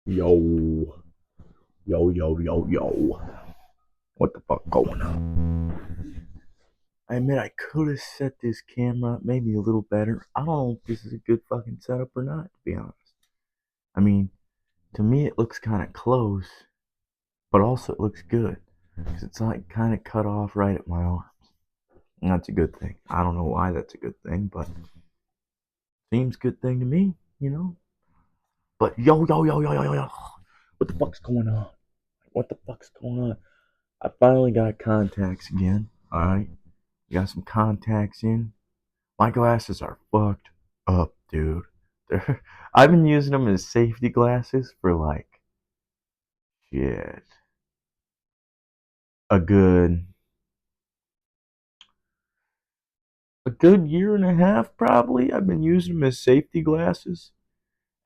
Yo, yo. What the fuck going on? I admit I could have set this camera up maybe a little better. I don't know if this is a good fucking setup or not, to be honest. I mean, to me it looks kind of close, but also it looks good. Because it's like kind of cut off right at my arms. And that's a good thing. I don't know why that's a good thing, but seems good thing to me, you know? But yo. What the fuck's going on? What the fuck's going on? I finally got contacts again. Alright. Got some contacts in. My glasses are fucked up, dude. I've been using them as safety glasses for like shit. A good year and a half probably. I've been using them as safety glasses.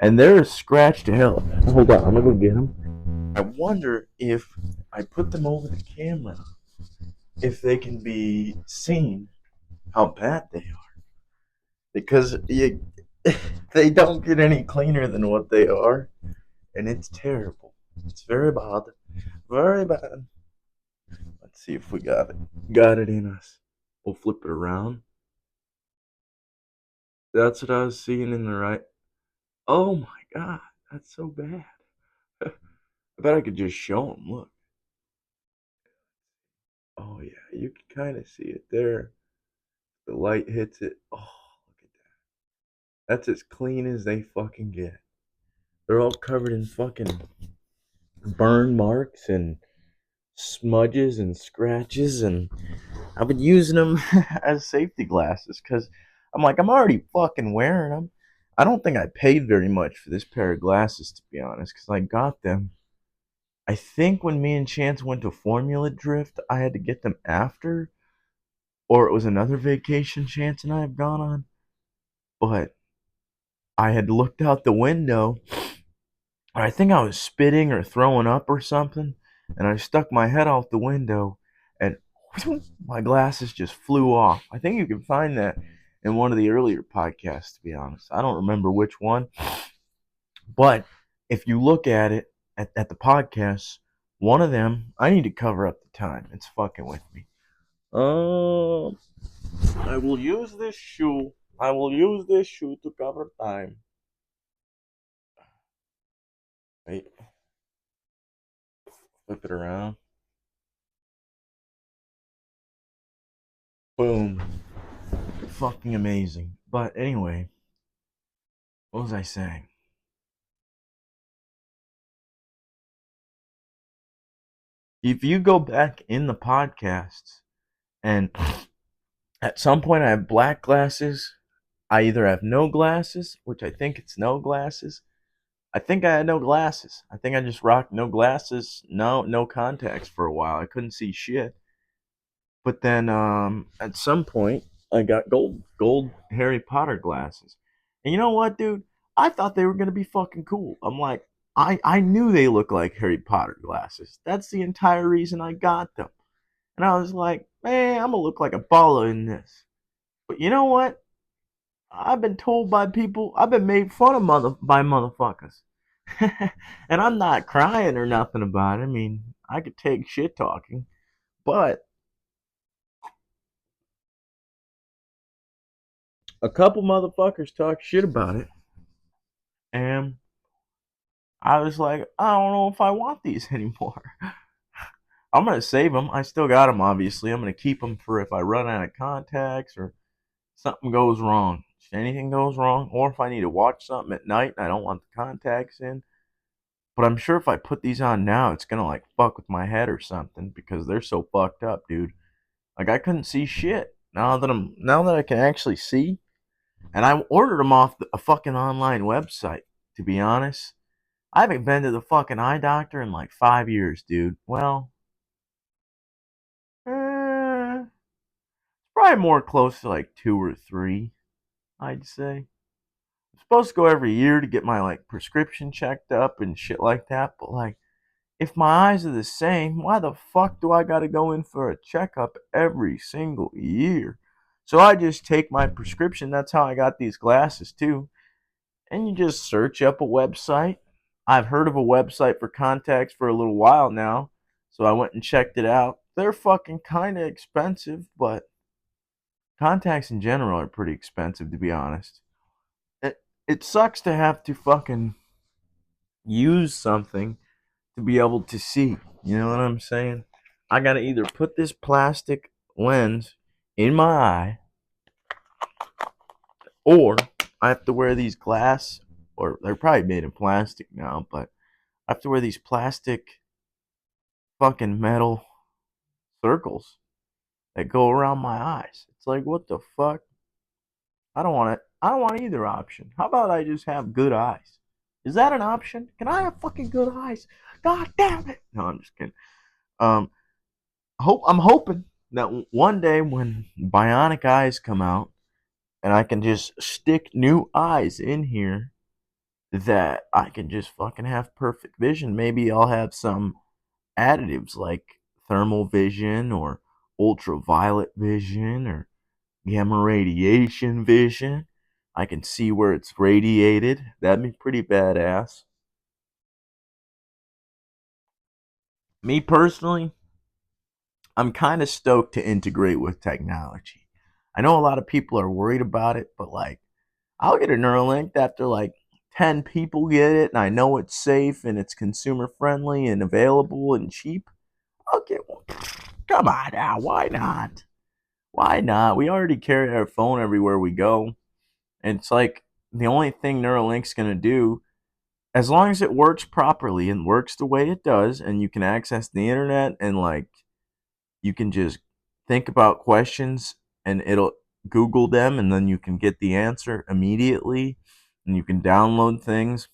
And they're scratched to hell. Hold on, I'm gonna go get them. I wonder if I put them over the camera, if they can be seen how bad they are. Because they don't get any cleaner than what they are, and it's terrible. It's very bad, very bad. Let's see if we got it in us. We'll flip it around. That's what I was seeing in the right. Oh my god, that's so bad. I bet I could just show them. Look. Oh yeah, you can kind of see it there. The light hits it. Oh, look at that. That's as clean as they fucking get. They're all covered in fucking burn marks and smudges and scratches, and I've been using them as safety glasses because I'm like, I'm already fucking wearing them. I don't think I paid very much for this pair of glasses, to be honest, because I got them. I think when me and Chance went to Formula Drift, I had to get them after, or it was another vacation Chance and I have gone on. But I had looked out the window, and I think I was spitting or throwing up or something, and I stuck my head out the window, and my glasses just flew off. I think you can find that in one of the earlier podcasts, to be honest. I don't remember which one, but if you look at it at the podcast, one of them, I need to cover up the time. It's fucking with me. Um, I will use this shoe. I will use this shoe to cover time. Wait, flip it around. Boom. Fucking amazing. But anyway, what was I saying? If you go back in the podcasts and at some point I have black glasses, I either have no glasses, which I think it's no glasses. I think I had no glasses. I think I just rocked no glasses, no contacts for a while. I couldn't see shit. But then at some point I got gold Harry Potter glasses. And you know what, dude? I thought they were gonna be fucking cool. I'm like, I knew they looked like Harry Potter glasses. That's the entire reason I got them. And I was like, man, I'm gonna look like a baller in this. But you know what? I've been told by people, I've been made fun of by motherfuckers. And I'm not crying or nothing about it. I mean, I could take shit talking, but a couple motherfuckers talk shit about it, and I was like, I don't know if I want these anymore. I'm gonna save them. I still got them, obviously. I'm gonna keep them for if I run out of contacts or something goes wrong. If anything goes wrong, or if I need to watch something at night and I don't want the contacts in. But I'm sure if I put these on now, it's gonna like fuck with my head or something because they're so fucked up, dude. Like I couldn't see shit. Now that I can actually see, and I ordered them off a fucking online website. To be honest, I haven't been to the fucking eye doctor in like 5 years, dude. Well, probably more close to like 2 or 3, I'd say. I'm supposed to go every year to get my like prescription checked up and shit like that, but like if my eyes are the same, why the fuck do I gotta go in for a checkup every single year? So I just take my prescription. That's how I got these glasses too. And you just search up a website. I've heard of a website for contacts for a little while now, so I went and checked it out. They're fucking kind of expensive, but contacts in general are pretty expensive, to be honest. It sucks to have to fucking use something to be able to see. You know what I'm saying? I gotta either put this plastic lens in my eye, or I have to wear these glass, or they're probably made of plastic now, but I have to wear these plastic fucking metal circles that go around my eyes. It's like, what the fuck? I don't want it. I don't want either option. How about I just have good eyes? Is that an option? Can I have fucking good eyes? God damn it! No, I'm just kidding. Um, I'm hoping that one day when bionic eyes come out and I can just stick new eyes in here, that I can just fucking have perfect vision. Maybe I'll have some additives like thermal vision or ultraviolet vision or gamma radiation vision. I can see where it's radiated. That'd be pretty badass. Me personally, I'm kind of stoked to integrate with technology. I know a lot of people are worried about it, but like, I'll get a Neuralink after like 10 people get it, and I know it's safe and it's consumer friendly and available and cheap. I'll get one. Come on now, why not? Why not? We already carry our phone everywhere we go. And it's like the only thing Neuralink's going to do, as long as it works properly and works the way it does, and you can access the internet and like you can just think about questions and it'll Google them and then you can get the answer immediately and you can download things.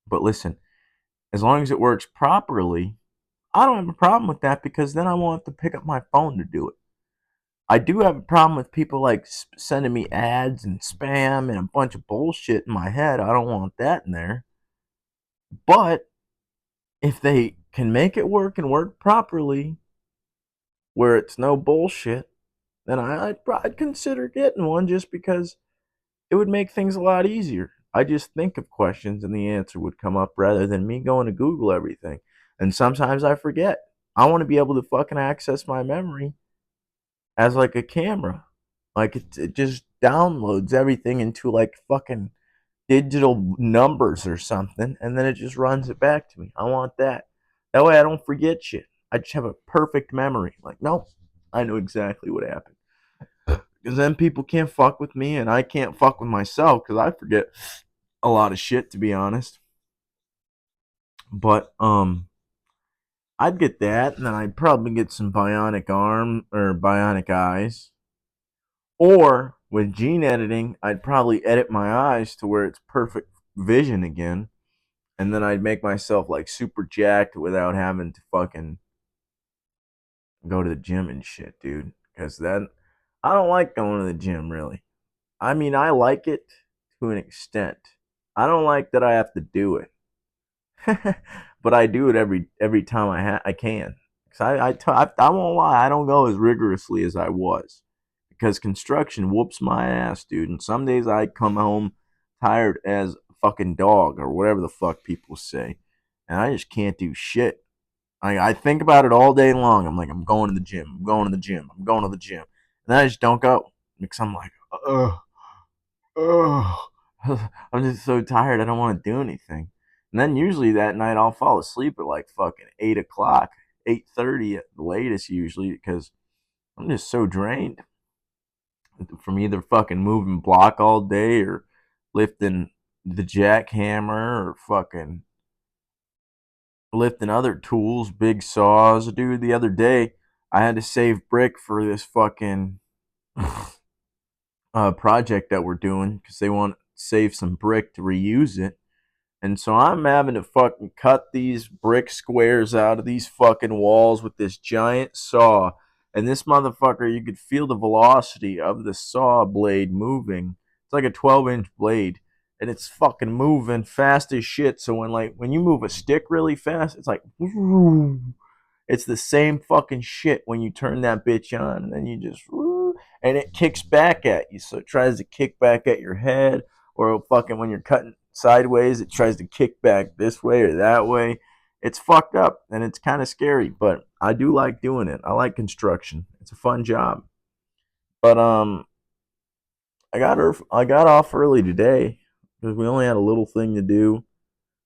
But listen, as long as it works properly, I don't have a problem with that because then I won't have to pick up my phone to do it. I do have a problem with people like sending me ads and spam and a bunch of bullshit in my head. I don't want that in there. But if they can make it work and work properly, where it's no bullshit, then I'd consider getting one just because it would make things a lot easier. I just think of questions and the answer would come up rather than me going to Google everything. And sometimes I forget. I want to be able to fucking access my memory as like a camera. Like it just downloads everything into like fucking digital numbers or something, and then it just runs it back to me. I want that. That way I don't forget shit. I just have a perfect memory. Like, nope, I know exactly what happened. Because then people can't fuck with me, and I can't fuck with myself because I forget a lot of shit, to be honest. But I'd get that, and then I'd probably get some bionic arm or bionic eyes. Or with gene editing, I'd probably edit my eyes to where it's perfect vision again, and then I'd make myself like super jacked without having to fucking go to the gym and shit, dude. Because then I don't like going to the gym really. I mean, I like it to an extent. I don't like that I have to do it, but I do it every time I can. Cause I won't lie, I don't go as rigorously as I was because construction whoops my ass, dude. And some days I come home tired as a fucking dog or whatever the fuck people say, and I just can't do shit. I think about it all day long. I'm like, I'm going to the gym. I'm going to the gym. I'm going to the gym, and then I just don't go because I'm like, ugh, ugh. I'm just so tired. I don't want to do anything. And then usually that night I'll fall asleep at like fucking 8 o'clock, 8:30 at the latest usually because I'm just so drained from either fucking moving block all day or lifting the jackhammer or fucking lifting other tools, big saws. Dude, the other day I had to save brick for this fucking project that we're doing because they want to save some brick to reuse it. And so I'm having to fucking cut these brick squares out of these fucking walls with this giant saw. And this motherfucker, you could feel the velocity of the saw blade moving. It's like a 12-inch blade. And it's fucking moving fast as shit. So when you move a stick really fast, it's like it's the same fucking shit when you turn that bitch on and then you just and it kicks back at you. So it tries to kick back at your head or fucking when you're cutting sideways. It tries to kick back this way or that way. It's fucked up and it's kind of scary, but I do like doing it. I like construction. It's a fun job. But I got off early today because we only had a little thing to do.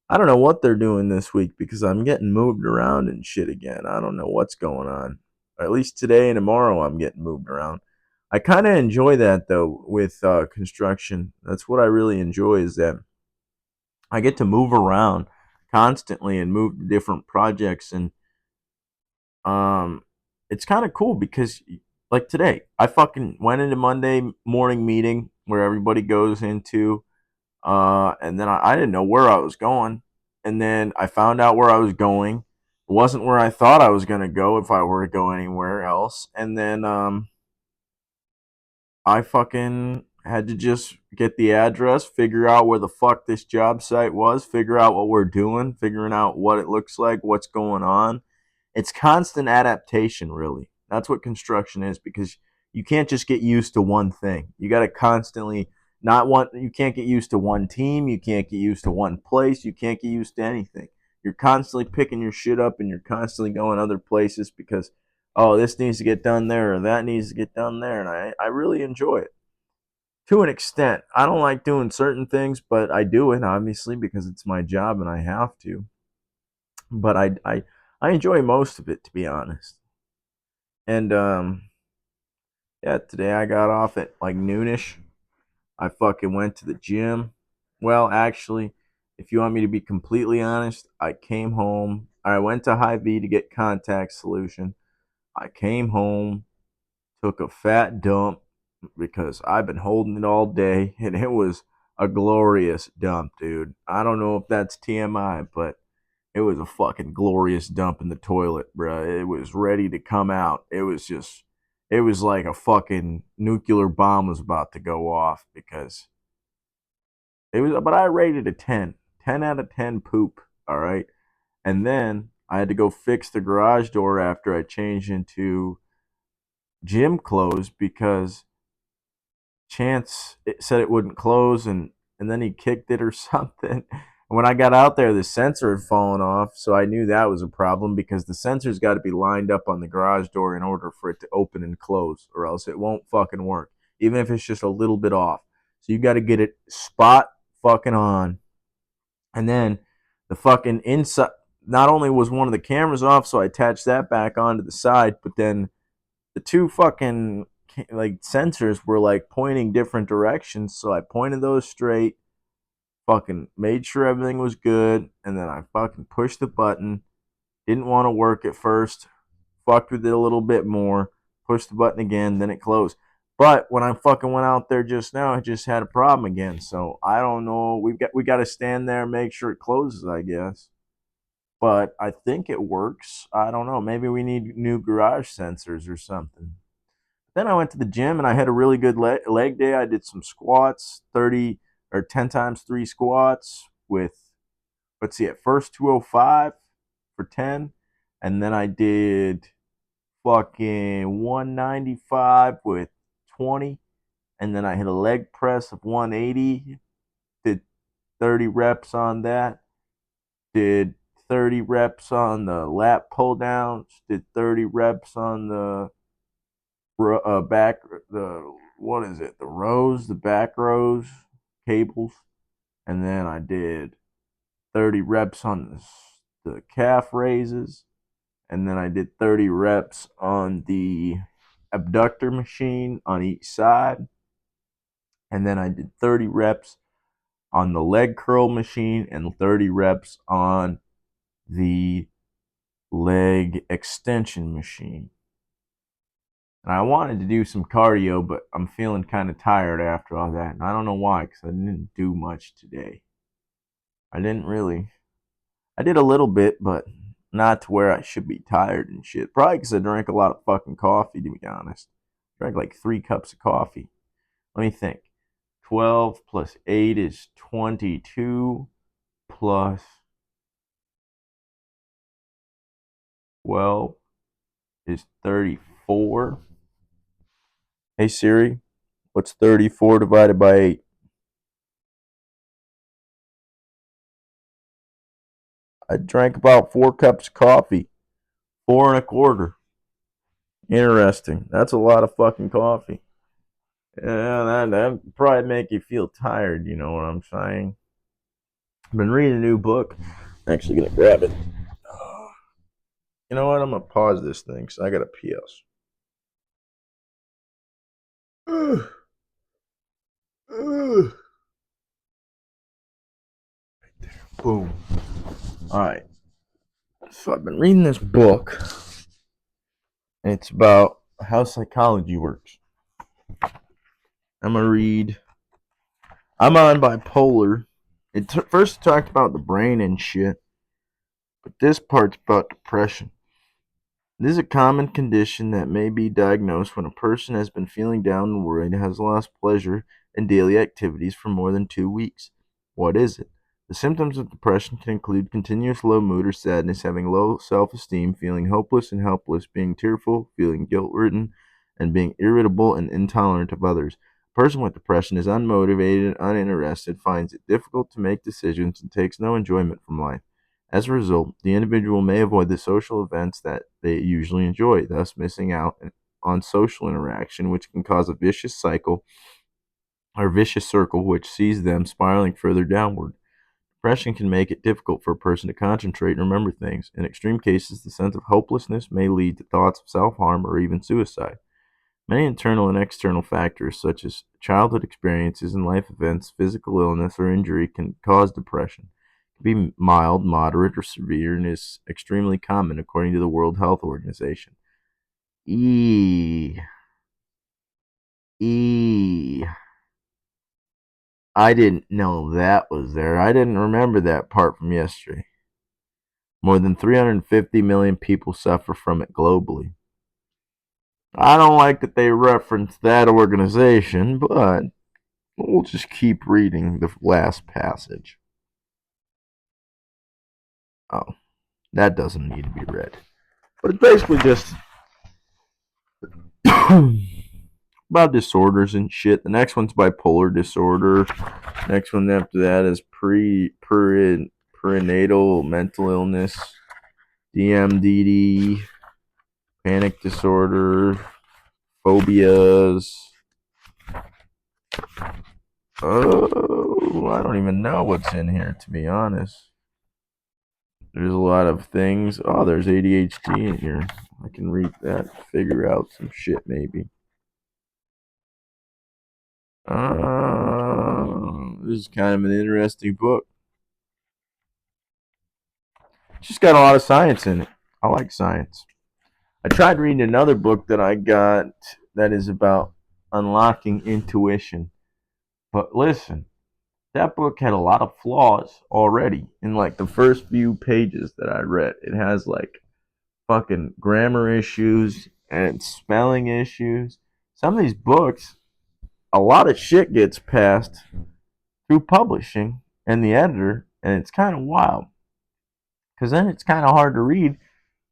I don't know what they're doing this week because I'm getting moved around and shit again. I don't know what's going on. Or at least today and tomorrow I'm getting moved around. I kind of enjoy that though with construction. That's what I really enjoy is that I get to move around constantly and move to different projects and um it's kind of cool because like today I fucking went into Monday morning meeting where everybody goes into and then I didn't know where I was going. And then I found out where I was going. It wasn't where I thought I was going to go if I were to go anywhere else. And then I fucking had to just get the address, figure out where the fuck this job site was, figure out what we're doing, figuring out what it looks like, what's going on. It's constant adaptation, really. That's what construction is because you can't just get used to one thing. You got to constantly not one. You can't get used to one team. You can't get used to one place. You can't get used to anything. You're constantly picking your shit up and you're constantly going other places because oh, this needs to get done there or that needs to get done there, and I really enjoy it to an extent. I don't like doing certain things, but I do it obviously because it's my job and I have to. But I enjoy most of it to be honest. And yeah, today I got off at like noonish. I fucking went to the gym. Well, actually, if you want me to be completely honest, I came home. I went to Hy-Vee to get contact solution. I came home, took a fat dump because I've been holding it all day, and it was a glorious dump, dude. I don't know if that's TMI, but it was a fucking glorious dump in the toilet, bruh. It was ready to come out. It was like a fucking nuclear bomb was about to go off because it was, but I rated a 10. 10 out of 10 poop, all right? And then I had to go fix the garage door after I changed into gym clothes because Chance it said it wouldn't close and then he kicked it or something. And when I got out there, the sensor had fallen off, so I knew that was a problem because the sensor's got to be lined up on the garage door in order for it to open and close, or else it won't fucking work, even if it's just a little bit off. So you got to get it spot fucking on, and then the fucking inside. Not only was one of the cameras off, so I attached that back onto the side, but then the two fucking like sensors were like pointing different directions, so I pointed those straight, fucking made sure everything was good, and then I fucking pushed the button. Didn't want to work at first, fucked with it a little bit more, pushed the button again, then it closed. But when I fucking went out there just now, I just had a problem again. So I don't know. We got to stand there and make sure it closes, I guess. But I think it works. I don't know. Maybe we need new garage sensors or something. Then I went to the gym and I had a really good leg day. I did some squats, 30 or 10 times 3 squats with, let's see, at first 205 for 10. And then I did fucking 195 with 20. And then I hit a leg press of 180, did 30 reps on that, did 30 reps on the lat pull downs, did 30 reps on the back, the what is it, the rows, the back rows, cables, and then I did 30 reps on the calf raises, and then I did 30 reps on the abductor machine on each side, and then I did 30 reps on the leg curl machine and 30 reps on the leg extension machine. And I wanted to do some cardio, but I'm feeling kind of tired after all that. And I don't know why, because I didn't do much today. I didn't really. I did a little bit, but not to where I should be tired and shit. Probably because I drank a lot of fucking coffee, to be honest. Drank like 3 cups of coffee. Let me think. 12 plus 8 is 22 plus 12 is 34. Hey Siri, what's 34 divided by 8? I drank about 4 cups of coffee. 4 and a quarter. Interesting. That's a lot of fucking coffee. Yeah, that probably make you feel tired, you know what I'm saying? I've been reading a new book. I'm actually gonna grab it. You know what? I'm gonna pause this thing because I got a PS. Boom. Alright. So I've been reading this book. And it's about how psychology works. I'm gonna read. I'm on bipolar. It first talked about the brain and shit, but this part's about depression. This is a common condition that may be diagnosed when a person has been feeling down and worried and has lost pleasure in daily activities for more than 2 weeks. What is it? The symptoms of depression can include continuous low mood or sadness, having low self esteem, feeling hopeless and helpless, being tearful, feeling guilt ridden, and being irritable and intolerant of others. A person with depression is unmotivated, uninterested, finds it difficult to make decisions, and takes no enjoyment from life. As a result, the individual may avoid the social events that they usually enjoy, thus missing out on social interaction, which can cause a vicious cycle or vicious circle which sees them spiraling further downward. Depression can make it difficult for a person to concentrate and remember things. In extreme cases, the sense of hopelessness may lead to thoughts of self harm or even suicide. Many internal and external factors, such as childhood experiences and life events, physical illness, or injury, can cause depression. It can be mild, moderate, or severe, and is extremely common, according to the World Health Organization. E. E. I didn't know that was there. I didn't remember that part from yesterday. More than 350 million people suffer from it globally. I don't like that they reference that organization, but we'll just keep reading the last passage. Oh, that doesn't need to be read. But it's basically just about disorders and shit. The next one's bipolar disorder. Next one after that is perinatal mental illness, DMDD, panic disorder, phobias. Oh, I don't even know what's in here, to be honest. There's a lot of things. Oh, there's ADHD in here. I can read that, figure out some shit maybe. This is kind of an interesting book. It's just got a lot of science in it. I like science. I tried reading another book that I got that is about unlocking intuition. But listen, that book had a lot of flaws already in like the first few pages that I read. It has like fucking grammar issues and spelling issues. Some of these books, a lot of shit gets passed through publishing and the editor, and it's kind of wild because then it's kind of hard to read,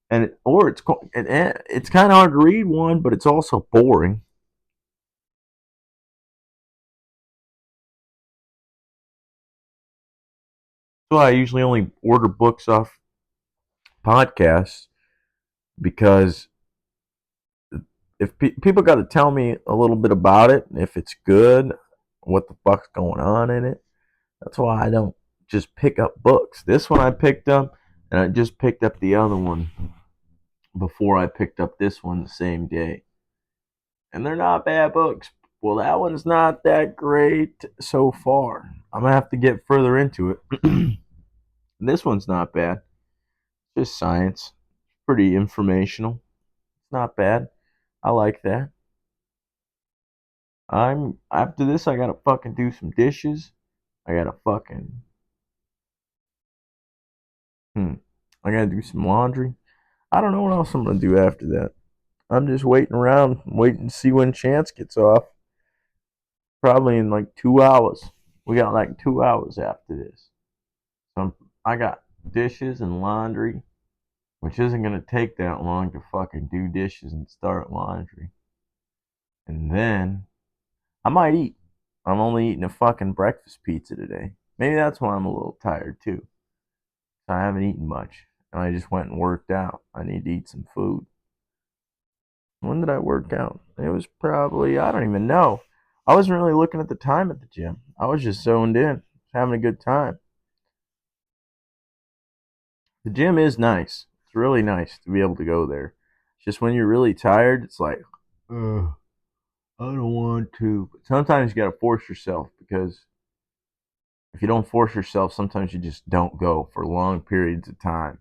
and it's kind of hard to read one, but it's also boring. So I usually only order books off podcasts because if people got to tell me a little bit about it, if it's good, what the fuck's going on in it. That's why I don't just pick up books. This one I picked up, and I just picked up the other one before I picked up this one the same day. And they're not bad books. Well, that one's not that great so far. I'm gonna have to get further into it. This one's not bad. It's just science. Pretty informational. It's not bad. I like that. I'm after this I gotta fucking do some dishes. I gotta fucking hmm. I gotta do some laundry. I don't know what else I'm gonna do after that. I'm just waiting around, waiting to see when Chance gets off. Probably in like 2 hours. We got like 2 hours after this. I got dishes and laundry, which isn't gonna take that long to fucking do dishes and start laundry. And then I might eat. I'm only eating a fucking breakfast pizza today. Maybe that's why I'm a little tired too. So I haven't eaten much. And I just went and worked out. I need to eat some food. When did I work out? It was probably, I don't even know. I wasn't really looking at the time at the gym. I was just zoned in, having a good time. The gym is nice. It's really nice to be able to go there. It's just when you're really tired, it's like, ugh, I don't want to. But sometimes you got to force yourself because if you don't force yourself, sometimes you just don't go for long periods of time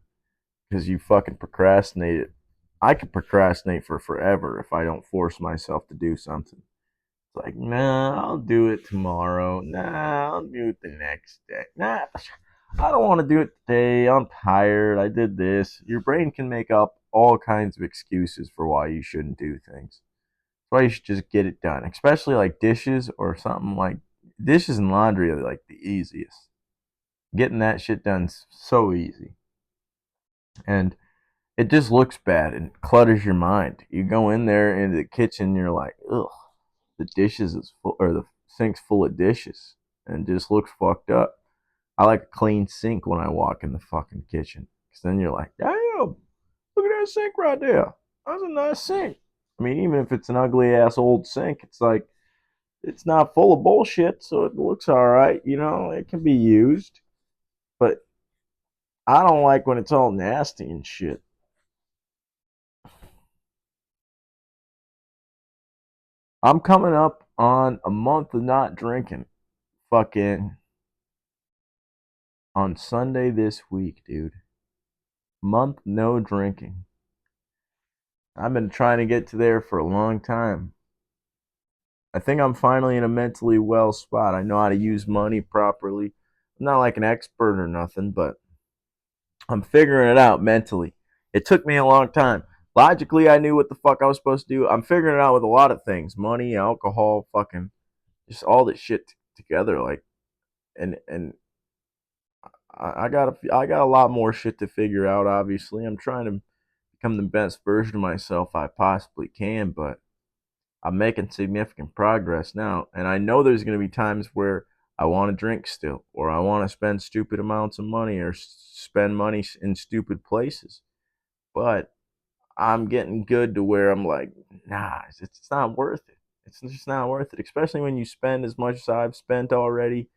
because you fucking procrastinate it. I could procrastinate for forever if I don't force myself to do something. It's like, nah, I'll do it tomorrow. Nah, I'll do it the next day. Nah, I don't want to do it today. I'm tired. I did this. Your brain can make up all kinds of excuses for why you shouldn't do things. That's why you should just get it done, especially like dishes or something like dishes and laundry are like the easiest. Getting that shit done's so easy. And it just looks bad and clutters your mind. You go in there into the kitchen, you're like, ugh, the dishes is full, or the sink's full of dishes, and it just looks fucked up. I like a clean sink when I walk in the fucking kitchen, because then you're like, damn, look at that sink right there. That's a nice sink. I mean, even if it's an ugly ass old sink, it's like it's not full of bullshit, so it looks all right. You know, it can be used, but I don't like when it's all nasty and shit. I'm coming up on a month of not drinking. Fucking on Sunday this week, dude. Month no drinking. I've been trying to get to there for a long time. I think I'm finally in a mentally well spot. I know how to use money properly. I'm not like an expert or nothing, but I'm figuring it out mentally. It took me a long time. Logically, I knew what the fuck I was supposed to do. I'm figuring it out with a lot of things: money, alcohol, fucking just all this shit together. Like, and I got a lot more shit to figure out. Obviously, I'm trying to become the best version of myself I possibly can, but I'm making significant progress now. And I know there's going to be times where I want to drink still, or I want to spend stupid amounts of money, or spend money in stupid places. But I'm getting good to where I'm like, nah, it's not worth it. It's just not worth it, especially when you spend as much as I've spent already.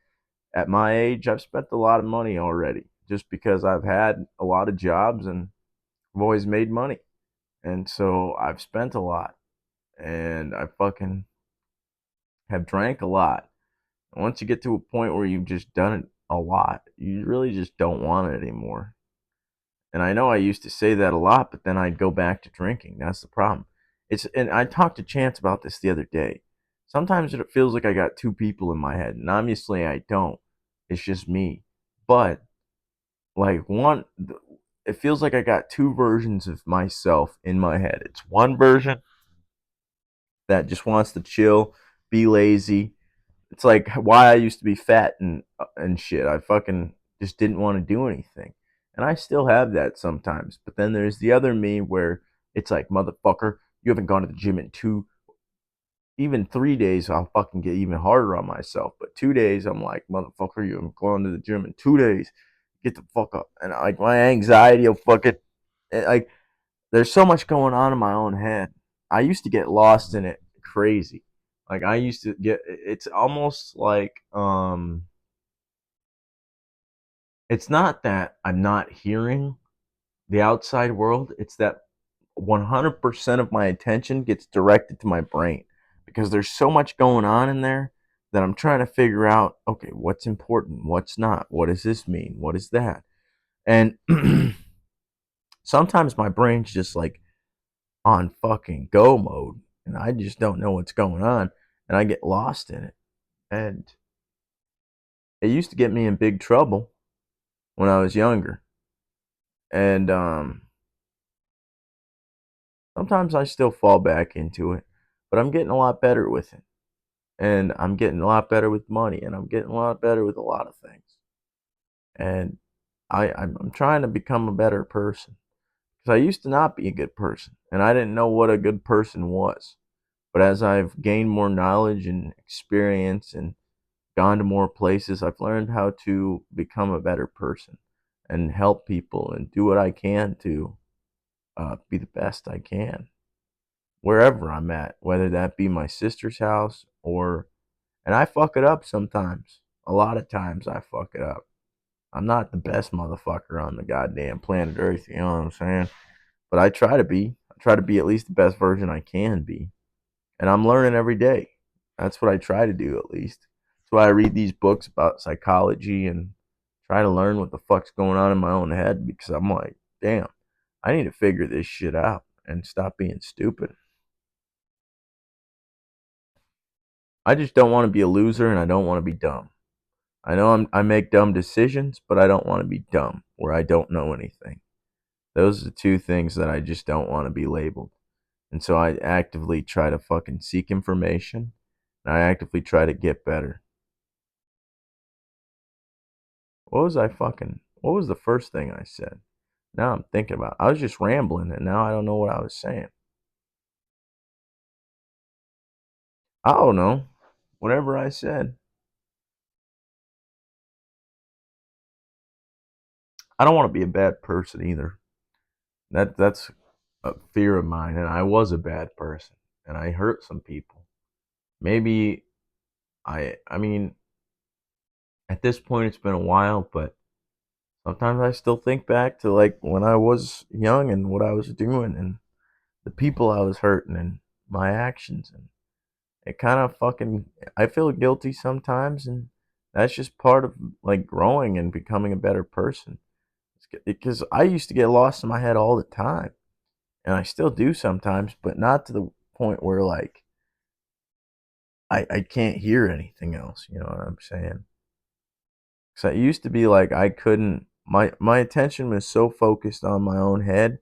At my age, I've spent a lot of money already just because I've had a lot of jobs and I've always made money. And so I've spent a lot and I fucking have drank a lot. And once you get to a point where you've just done it a lot, you really just don't want it anymore. And I know I used to say that a lot, but then I'd go back to drinking. That's the problem. And I talked to Chance about this the other day. Sometimes it feels like I got two people in my head, and obviously I don't. It's just me. But like one, it feels like I got two versions of myself in my head. It's one version that just wants to chill, be lazy. It's like why I used to be fat and shit. I fucking just didn't want to do anything. And I still have that sometimes. But then there's the other me where it's like, motherfucker, you haven't gone to the gym in even 3 days. I'll fucking get even harder on myself. But 2 days, I'm like, motherfucker, you haven't gone to the gym in 2 days. Get the fuck up. And like my anxiety will fucking like there's so much going on in my own head. I used to get lost in it crazy. Like I used to get it's almost like it's not that I'm not hearing the outside world, it's that 100% of my attention gets directed to my brain because there's so much going on in there that I'm trying to figure out, okay, what's important, what's not, what does this mean, what is that? And sometimes my brain's just like on fucking go mode and I just don't know what's going on and I get lost in it. And it used to get me in big trouble when I was younger. And sometimes I still fall back into it, but I'm getting a lot better with it. And I'm getting a lot better with money and I'm getting a lot better with a lot of things. And I'm trying to become a better person because I used to not be a good person and I didn't know what a good person was. But as I've gained more knowledge and experience and gone to more places, I've learned how to become a better person. and help people and do what I can to be the best I can wherever I'm at, whether that be my sister's house or, and I fuck it up sometimes. A lot of times I fuck it up. I'm not the best motherfucker on the goddamn planet Earth, you know what I'm saying? But I try to be. I try to be at least the best version I can be. And I'm learning every day. That's what I try to do at least. That's why I read these books about psychology and try to learn what the fuck's going on in my own head because I'm like, damn, I need to figure this shit out and stop being stupid. I just don't want to be a loser and I don't want to be dumb. I know I make dumb decisions, but I don't want to be dumb where I don't know anything. Those are the two things that I just don't want to be labeled. And so I actively try to fucking seek information and I actively try to get better. What was the first thing I said? Now I'm thinking about it. I was just rambling and now I don't know what I was saying. I don't know. Whatever I said. I don't want to be a bad person either. That's a fear of mine and I was a bad person and I hurt some people. Maybe I mean at this point it's been a while, but sometimes I still think back to like when I was young and what I was doing and the people I was hurting and my actions and it kind of fucking I feel guilty sometimes and that's just part of like growing and becoming a better person. Because I used to get lost in my head all the time and I still do sometimes, but not to the point where like I can't hear anything else, you know what I'm saying? So it used to be like I couldn't my attention was so focused on my own head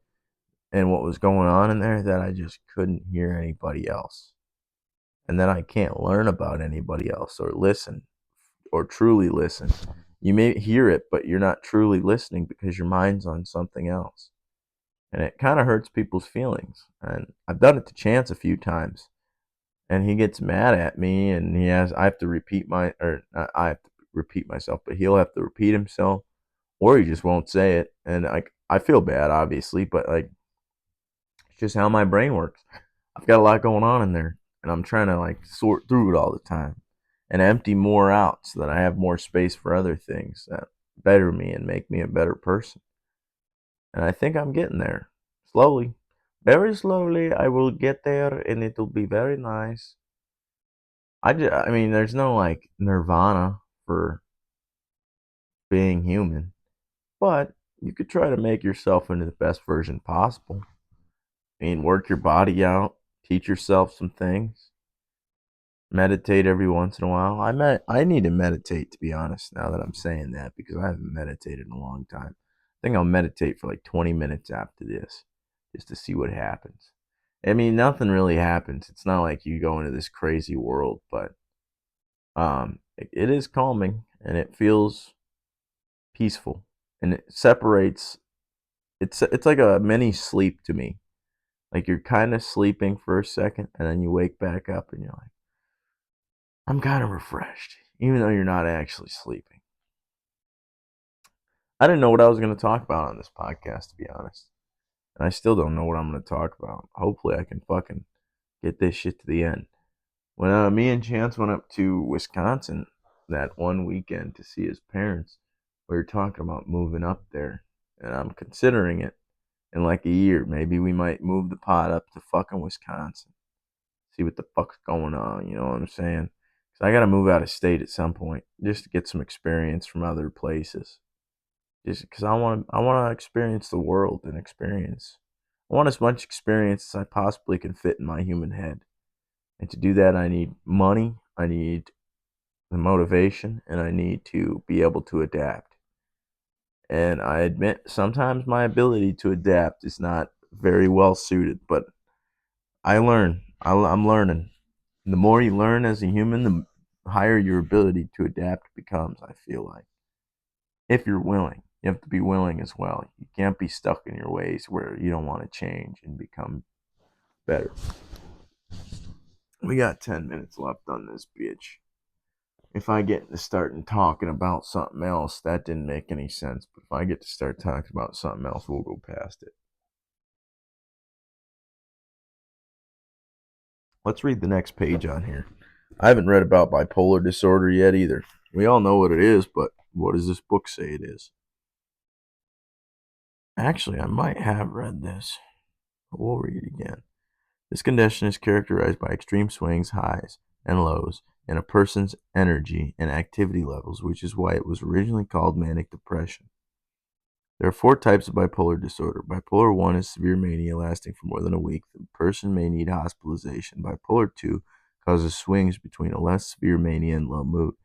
and what was going on in there that I just couldn't hear anybody else. And then I can't learn about anybody else or listen or truly listen. You may hear it, but you're not truly listening because your mind's on something else. And it kind of hurts people's feelings. And I've done it to Chance a few times. And he gets mad at me and I have to repeat or not, I have to repeat myself, but he'll have to repeat himself or he just won't say it. And like, I feel bad, obviously, but like, it's just how my brain works. I've got a lot going on in there and I'm trying to like sort through it all the time and empty more out so that I have more space for other things that better me and make me a better person. And I think I'm getting there. Slowly. Very slowly I will get there and it'll be very nice. I mean there's no like nirvana for being human, but you could try to make yourself into the best version possible. I mean work your body out, teach yourself some things, meditate every once in a while. I need to meditate to be honest now that I'm saying that because I haven't meditated in a long time. I think I'll meditate for like 20 minutes after this just to see what happens. I mean, nothing really happens. It's not like you go into this crazy world, but it is calming and it feels peaceful and it separates it's like a mini sleep to me. Like you're kind of sleeping for a second and then you wake back up and you're like I'm kind of refreshed, even though you're not actually sleeping. I didn't know what I was going to talk about on this podcast, to be honest. And I still don't know what I'm going to talk about. Hopefully, I can fucking get this shit to the end. When me and Chance went up to Wisconsin that one weekend to see his parents, we were talking about moving up there. And I'm considering it in like a year. Maybe we might move the pot up to fucking Wisconsin. See what the fuck's going on, you know what I'm saying? I got to move out of state at some point just to get some experience from other places. Just because I want to experience the world and experience. I want as much experience as I possibly can fit in my human head. And to do that, I need money, I need the motivation, and I need to be able to adapt. And I admit sometimes my ability to adapt is not very well suited, but I learn. I'm learning. The more you learn as a human, the higher your ability to adapt becomes, I feel like. If you're willing, you have to be willing as well. You can't be stuck in your ways where you don't want to change and become better. We got 10 minutes left on this bitch. if I get to start talking about something else, that didn't make any sense. But if I get to start talking about something else, we'll go past it. Let's read the next page on here. I haven't read about bipolar disorder yet either. We all know what it is, but what does this book say it is? Actually, I might have read this, but we'll read it again. This condition is characterized by extreme swings, highs, and lows in a person's energy and activity levels, which is why it was originally called manic depression. There are four types of bipolar disorder. Bipolar 1 is severe mania lasting for more than a week. The person may need hospitalization. Bipolar 2 causes swings between a less severe mania and low mood.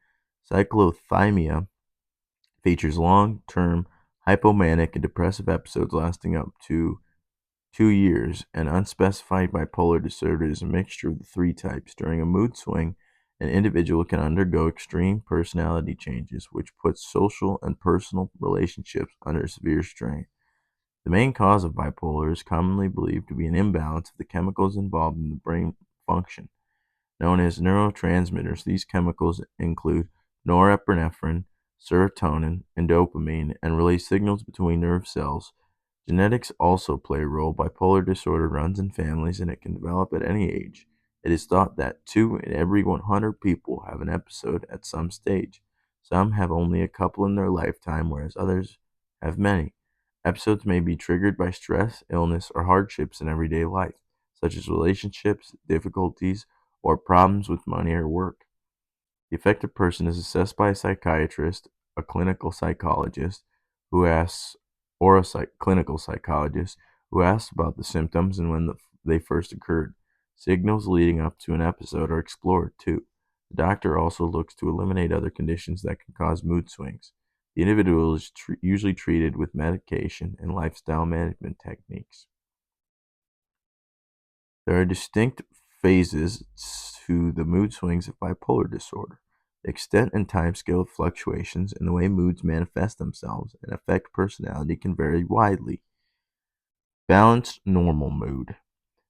Cyclothymia features long-term hypomanic and depressive episodes lasting up to 2 years. And unspecified bipolar disorder is a mixture of the three types. During a mood swing, an individual can undergo extreme personality changes, which puts social and personal relationships under severe strain. The main cause of bipolar is commonly believed to be an imbalance of the chemicals involved in the brain function, known as neurotransmitters. These chemicals include norepinephrine, serotonin, and dopamine, and release signals between nerve cells. Genetics also play a role. Bipolar disorder runs in families and it can develop at any age. It is thought that 2 in every 100 people have an episode at some stage. Some have only a couple in their lifetime, whereas others have many. Episodes may be triggered by stress, illness, or hardships in everyday life, such as relationships, difficulties, or problems with money or work. The affected person is assessed by a psychiatrist, a clinical psychologist who asks, or a clinical psychologist who asks about the symptoms and when they first occurred. Signals leading up to an episode are explored too. The doctor also looks to eliminate other conditions that can cause mood swings. The individual is usually treated with medication and lifestyle management techniques. There are distinct phases to the mood swings of bipolar disorder. The extent and timescale of fluctuations in the way moods manifest themselves and affect personality can vary widely. Balanced normal mood.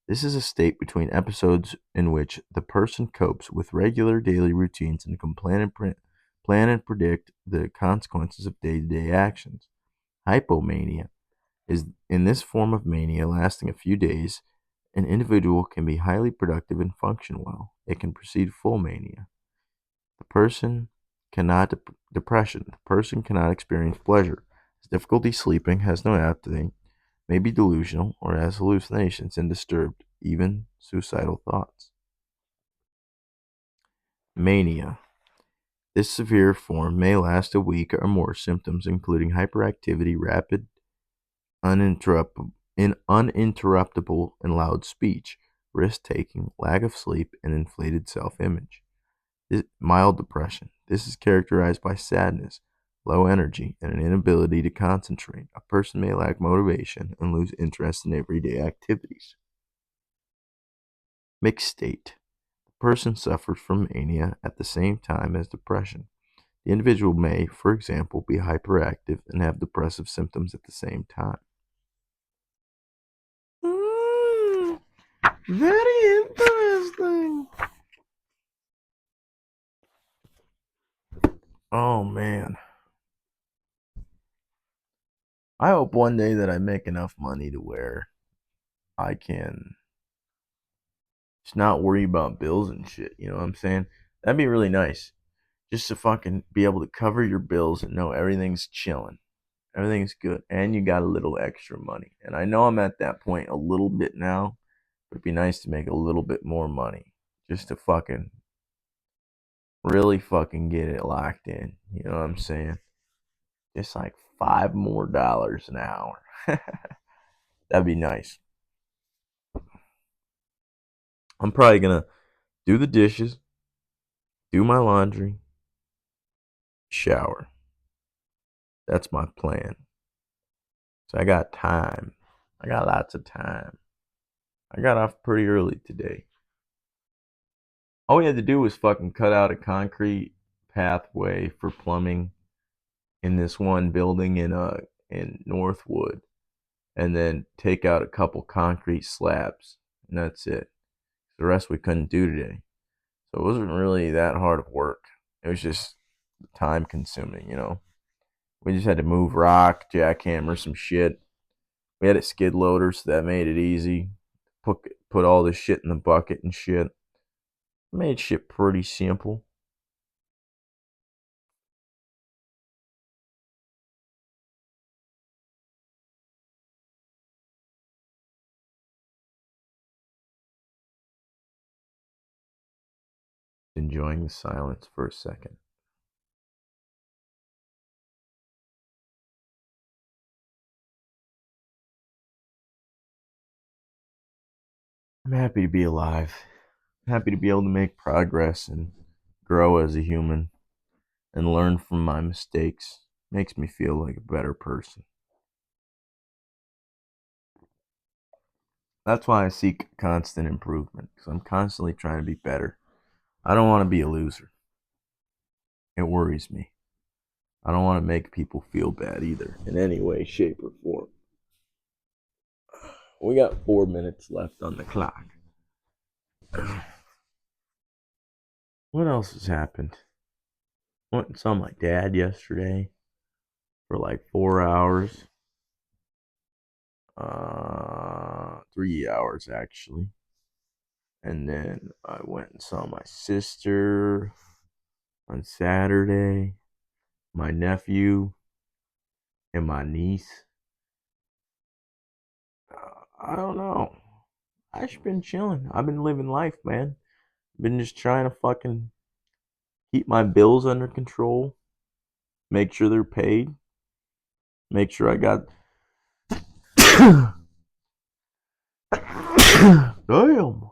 This is a state between episodes in which the person copes with regular daily routines and can plan and predict the consequences of day-to-day actions. Hypomania is in this form of mania lasting a few days. An individual can be highly productive and function well. It can precede full mania. The person cannot depression. The person cannot experience pleasure. Has difficulty sleeping, has no appetite, may be delusional, or has hallucinations and disturbed, even suicidal thoughts. Mania. This severe form may last a week or more. Symptoms including hyperactivity, rapid, uninterruptible and loud speech, risk-taking, lack of sleep, and inflated self-image. Mild depression. This is characterized by sadness, low energy, and an inability to concentrate. A person may lack motivation and lose interest in everyday activities. Mixed state. The person suffers from mania at the same time as depression. The individual may, for example, be hyperactive and have depressive symptoms at the same time. Very interesting. Oh man. I hope one day that I make enough money to where I can just not worry about bills and shit. You know what I'm saying? That'd be really nice. Just to fucking be able to cover your bills and know everything's chilling. Everything's good. And you got a little extra money. And I know I'm at that point a little bit now. But it'd be nice to make a little bit more money. Just to fucking really fucking get it locked in. You know what I'm saying? Just like $5 more an hour. That'd be nice. I'm probably gonna do the dishes, do my laundry, shower. That's my plan. So I got time. I got lots of time. I got off pretty early today. All we had to do was fucking cut out a concrete pathway for plumbing in this one building in Northwood, and then take out a couple concrete slabs, and that's it. The rest we couldn't do today. So it wasn't really that hard of work. It was just time consuming, you know. We just had to move rock, jackhammer some shit. We had a skid loader, so that made it easy. Put all this shit in the bucket and shit. Made shit pretty simple. Enjoying the silence for a second. I'm happy to be alive. I'm happy to be able to make progress and grow as a human and learn from my mistakes. Makes me feel like a better person. That's why I seek constant improvement, because I'm constantly trying to be better. I don't want to be a loser. It worries me. I don't want to make people feel bad either, in any way, shape, or form. We got 4 minutes left on the clock. What else has happened? Went and saw my dad yesterday for like 4 hours. 3 hours actually. And then I went and saw my sister on Saturday, my nephew, and my niece. I don't know. I just been chilling. I've been living life, man. Been just trying to fucking keep my bills under control, make sure they're paid, make sure I got. Damn.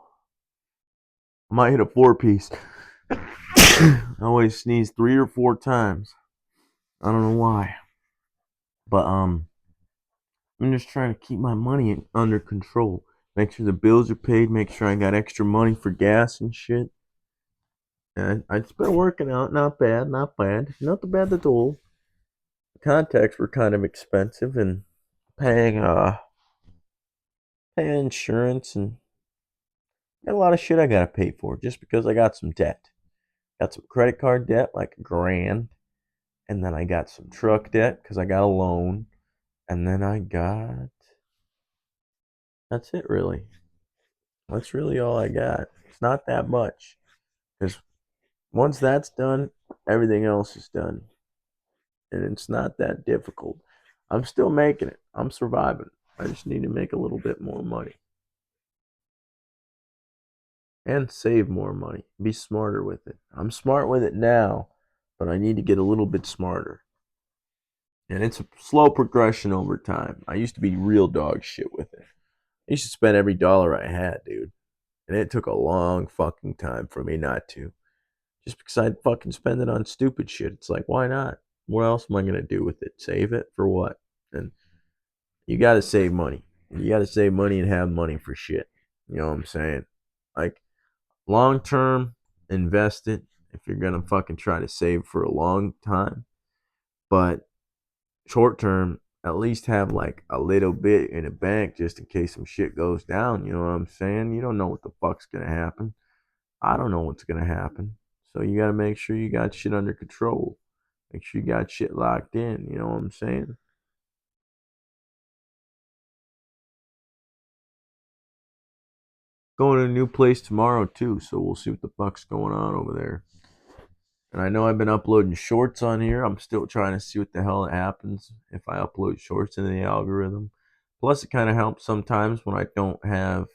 I might hit a 4 piece. I always sneeze 3 or 4 times. I don't know why. But I'm just trying to keep my money under control. Make sure the bills are paid, make sure I got extra money for gas and shit. And it's been working out, not bad, not bad. Not bad at all. The contacts were kind of expensive and paying paying insurance and got a lot of shit I gotta pay for just because I got some debt. Got some credit card debt, like $1,000, and then I got some truck debt because I got a loan, and then I got. That's it, really. That's really all I got. It's not that much because once that's done, everything else is done, and it's not that difficult. I'm still making it. I'm surviving. I just need to make a little bit more money and save more money. Be smarter with it. I'm smart with it now, but I need to get a little bit smarter. And it's a slow progression over time. I used to be real dog shit with it. I used to spend every dollar I had, dude. And it took a long fucking time for me not to. Just because I'd fucking spend it on stupid shit. It's like, why not? What else am I going to do with it? Save it for what? And you got to save money. You got to save money and have money for shit. You know what I'm saying? Like, long term, invest it if you're going to fucking try to save for a long time. But short term, at least have like a little bit in the bank just in case some shit goes down. You know what I'm saying? You don't know what the fuck's gonna happen. I don't know what's gonna happen. So you gotta make sure you got shit under control. Make sure you got shit locked in. You know what I'm saying? Going to a new place tomorrow too, so we'll see what the fuck's going on over there. And I know I've been uploading shorts on here. I'm still trying to see what the hell happens if I upload shorts into the algorithm. Plus, it kind of helps sometimes when I don't have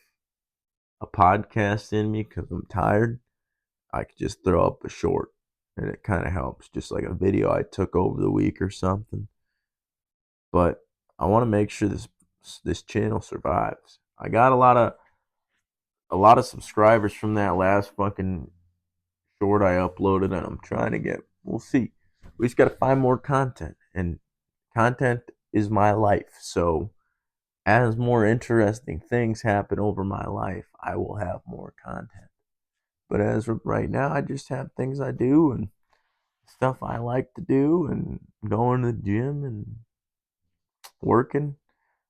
a podcast in me because I'm tired. I could just throw up a short and it kind of helps, just like a video I took over the week or something. But I want to make sure this channel survives. I got a lot of subscribers from that last fucking short I uploaded, and I'm trying to get. We'll see. We just got to find more content, and content is my life. So as more interesting things happen over my life, I will have more content. But as of right now, I just have things I do and stuff I like to do and going to the gym and working.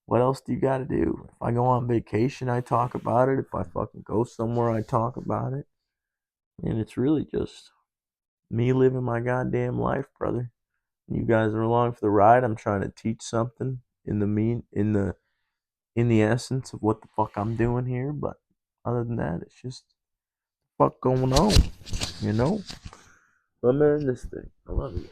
What else do you got to do? If I go on vacation, I talk about it. If I fucking go somewhere, I talk about it. And it's really just me living my goddamn life, brother. You guys are along for the ride. I'm trying to teach something in the essence of what the fuck I'm doing here, but other than that, it's just fuck going on, you know? I'm in this thing. I love you.